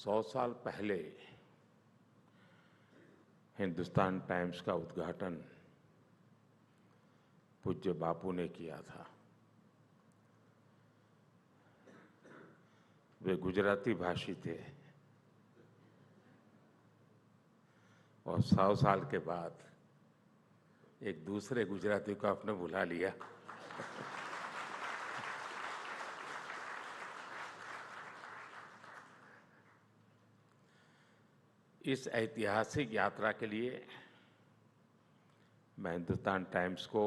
100 साल पहले हिंदुस्तान टाइम्स का उद्घाटन पूज्य बापू ने किया था। वे गुजराती भाषी थे और 100 साल के बाद एक दूसरे गुजराती को आपने बुला लिया। इस ऐतिहासिक यात्रा के लिए मैं हिंदुस्तान टाइम्स को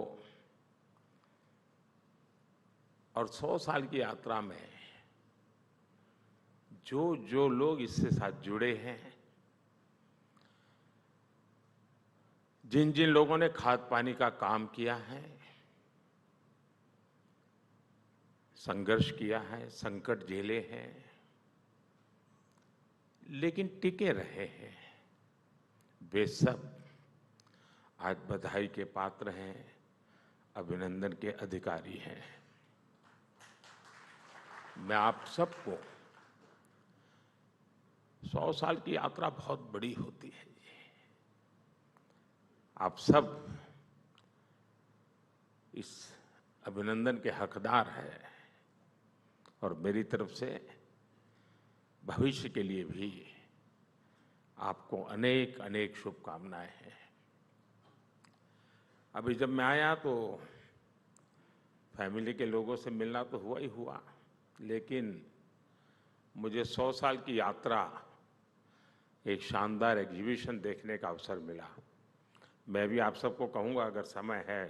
और 100 साल की यात्रा में जो लोग इससे साथ जुड़े हैं, जिन जिन लोगों ने खाद पानी का काम किया है, संघर्ष किया है, संकट झेले हैं, लेकिन टिके रहे हैं, वे सब आज बधाई के पात्र हैं, अभिनंदन के अधिकारी हैं। मैं आप सबको 100 साल की यात्रा बहुत बड़ी होती है। आप सब इस अभिनंदन के हकदार हैं और मेरी तरफ से भविष्य के लिए भी आपको अनेक अनेक शुभकामनाएं हैं। अभी जब मैं आया तो फैमिली के लोगों से मिलना तो हुआ ही हुआ, लेकिन मुझे 100 साल की यात्रा एक शानदार एग्जीबिशन देखने का अवसर मिला। मैं भी आप सबको कहूँगा, अगर समय है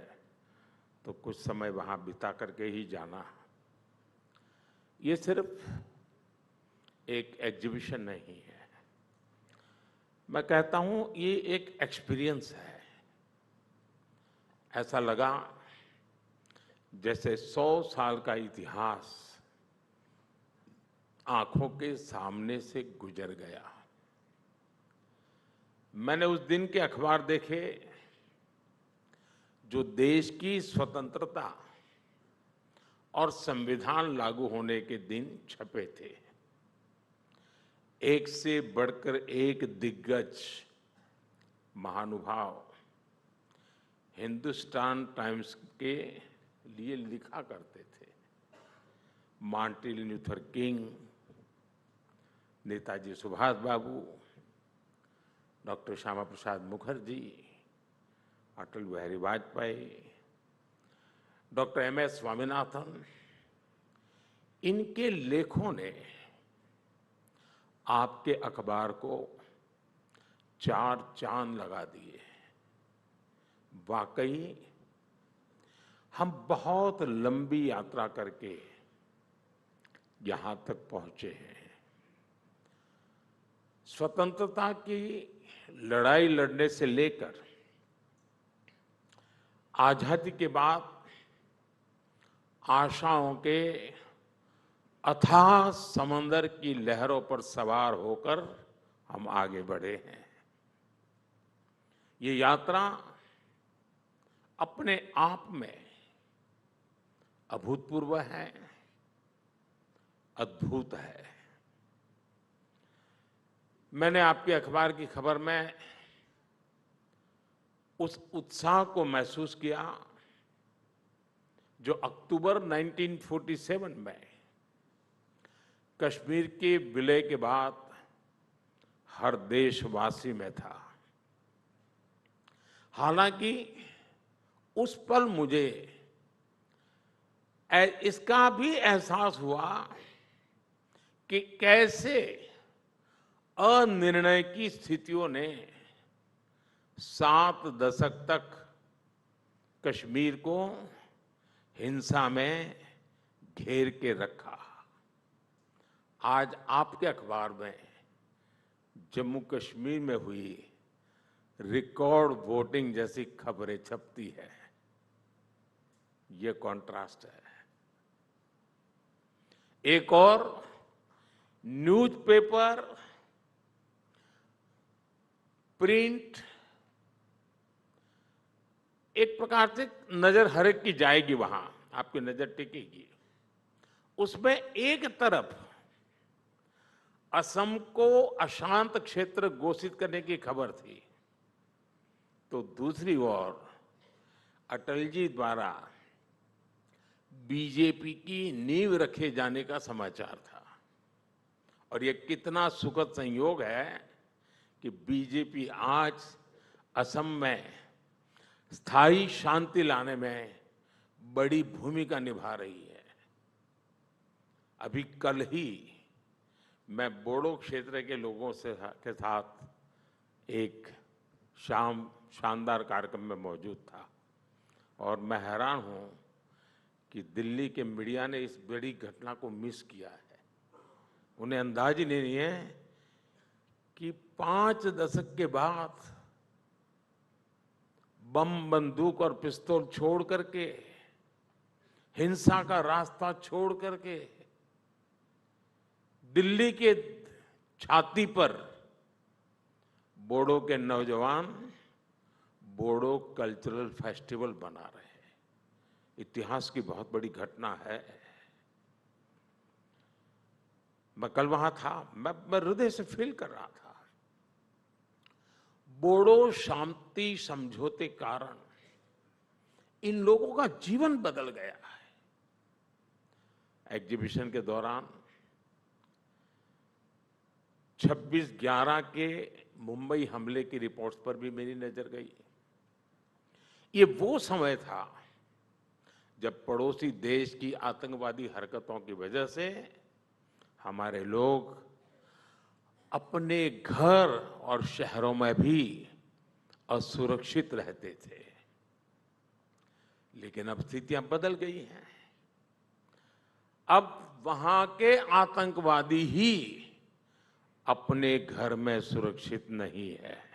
तो कुछ समय वहाँ बिता करके ही जाना। ये सिर्फ एक एग्जीबिशन नहीं है, मैं कहता हूँ ये एक एक्सपीरियंस है। ऐसा लगा जैसे 100 साल का इतिहास आंखों के सामने से गुजर गया। मैंने उस दिन के अखबार देखे जो देश की स्वतंत्रता और संविधान लागू होने के दिन छपे थे। एक से बढ़कर एक दिग्गज महानुभाव हिंदुस्तान टाइम्स के लिए लिखा करते थे। Martin Luther King, Netaji Subhash Babu, doctor Shyama Prasad Mukherjee, Atal Bihari Vajpayee, doctor MS Swaminathan, इनके लेखों ने आपके अखबार को 4 चांद लगा दिए। वाकई हम बहुत लंबी यात्रा करके यहां तक पहुंचे हैं। स्वतंत्रता की लड़ाई लड़ने से लेकर आजादी के बाद आशाओं के अथाह समंदर की लहरों पर सवार होकर हम आगे बढ़े हैं। ये यात्रा अपने आप में अभूतपूर्व है, अद्भुत है। मैंने आपके अखबार की खबर में उस उत्साह को महसूस किया जो अक्टूबर 1947 में कश्मीर के विलय के बाद हर देशवासी में था। हालांकि उस पल मुझे इसका भी एहसास हुआ कि कैसे अनिर्णय की स्थितियों ने 7 दशक तक कश्मीर को हिंसा में घेर के रखा। आज आपके अखबार में जम्मू कश्मीर में हुई रिकॉर्ड वोटिंग जैसी खबरें छपती है। ये कॉन्ट्रास्ट है। एक और न्यूज़पेपर, प्रिंट, एक प्रकार से नजर हर एक की जाएगी, वहां आपकी नजर टिकेगी। उसमें एक तरफ असम को अशांत क्षेत्र घोषित करने की खबर थी, तो दूसरी ओर अटल जी द्वारा बीजेपी की नींव रखे जाने का समाचार था। और ये कितना सुखद संयोग है कि बीजेपी आज असम में स्थायी शांति लाने में बड़ी भूमिका निभा रही है। अभी कल ही मैं बोडो क्षेत्र के लोगों के साथ एक शानदार कार्यक्रम में मौजूद था और मैं हैरान हूं कि दिल्ली के मीडिया ने इस बड़ी घटना को मिस किया है। उन्हें अंदाज ही नहीं है कि 5 दशक के बाद बम, बंदूक और पिस्तौल छोड़ करके, हिंसा का रास्ता छोड़ करके दिल्ली के छाती पर बोडो के नौजवान बोडो कल्चरल फेस्टिवल बना रहे हैं। इतिहास की बहुत बड़ी घटना है। मैं कल वहां था, मैं हृदय से फील कर रहा था। बोडो शांति समझौते कारण इन लोगों का जीवन बदल गया है। एग्जीबिशन के दौरान 26/11 के मुंबई हमले की रिपोर्ट्स पर भी मेरी नजर गई। ये वो समय था जब पड़ोसी देश की आतंकवादी हरकतों की वजह से हमारे लोग अपने घर और शहरों में भी असुरक्षित रहते थे। लेकिन अब स्थितियां बदल गई हैं। अब वहां के आतंकवादी ही अपने घर में सुरक्षित नहीं है।